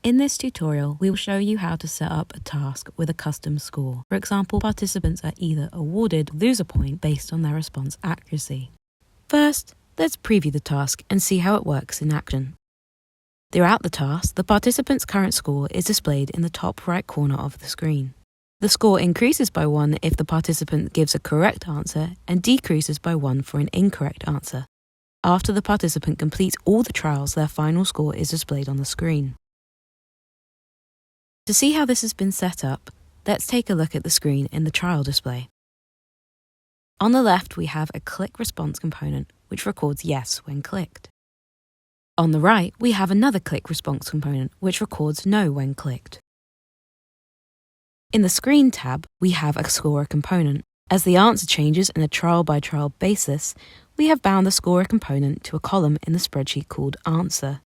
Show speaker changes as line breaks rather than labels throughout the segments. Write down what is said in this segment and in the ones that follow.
In this tutorial, we will show you how to set up a task with a custom score. For example, participants are either awarded or lose a point based on their response accuracy. First, let's preview the task and see how it works in action. Throughout the task, the participant's current score is displayed in the top right corner of the screen. The score increases by 1 if the participant gives a correct answer and decreases by 1 for an incorrect answer. After the participant completes all the trials, their final score is displayed on the screen. To see how this has been set up, let's take a look at the screen in the trial display. On the left, we have a click response component, which records yes when clicked. On the right, we have another click response component, which records no when clicked. In the Screen tab, we have a scorer component. As the answer changes in a trial-by-trial basis, we have bound the scorer component to a column in the spreadsheet called Answer.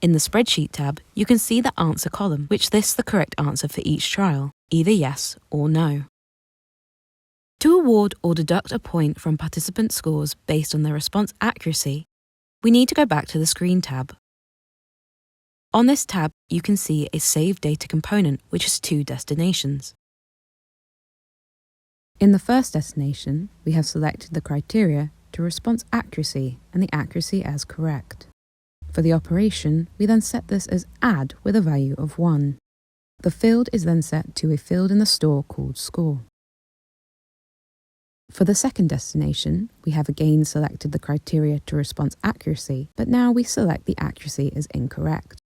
In the Spreadsheet tab, you can see the answer column, which lists the correct answer for each trial, either yes or no. To award or deduct a point from participant scores based on their response accuracy, we need to go back to the Screen tab. On this tab, you can see a Save Data component, which has 2 destinations. In the first destination, we have selected the criteria to response accuracy and the accuracy as correct. For the operation, we then set this as add with a value of 1. The field is then set to a field in the store called score. For the second destination, we have again selected the criteria to response accuracy, but now we select the accuracy as incorrect.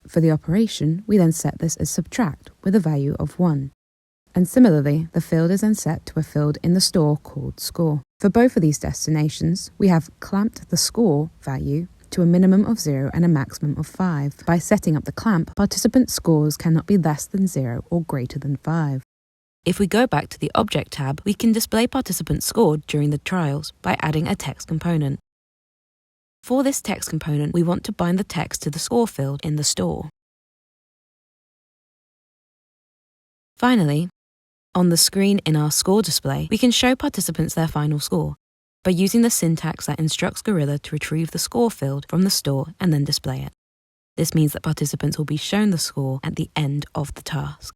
For the operation, we then set this as subtract with a value of 1. And similarly, the field is then set to a field in the store called score. For both of these destinations, we have clamped the score value to a minimum of 0 and a maximum of 5. By setting up the clamp, participant scores cannot be less than 0 or greater than 5. If we go back to the Object tab, we can display participants scored during the trials by adding a text component. For this text component, we want to bind the text to the score field in the store. Finally, on the screen in our score display, we can show participants their final score by using the syntax that instructs Gorilla to retrieve the score field from the store and then display it. This means that participants will be shown the score at the end of the task.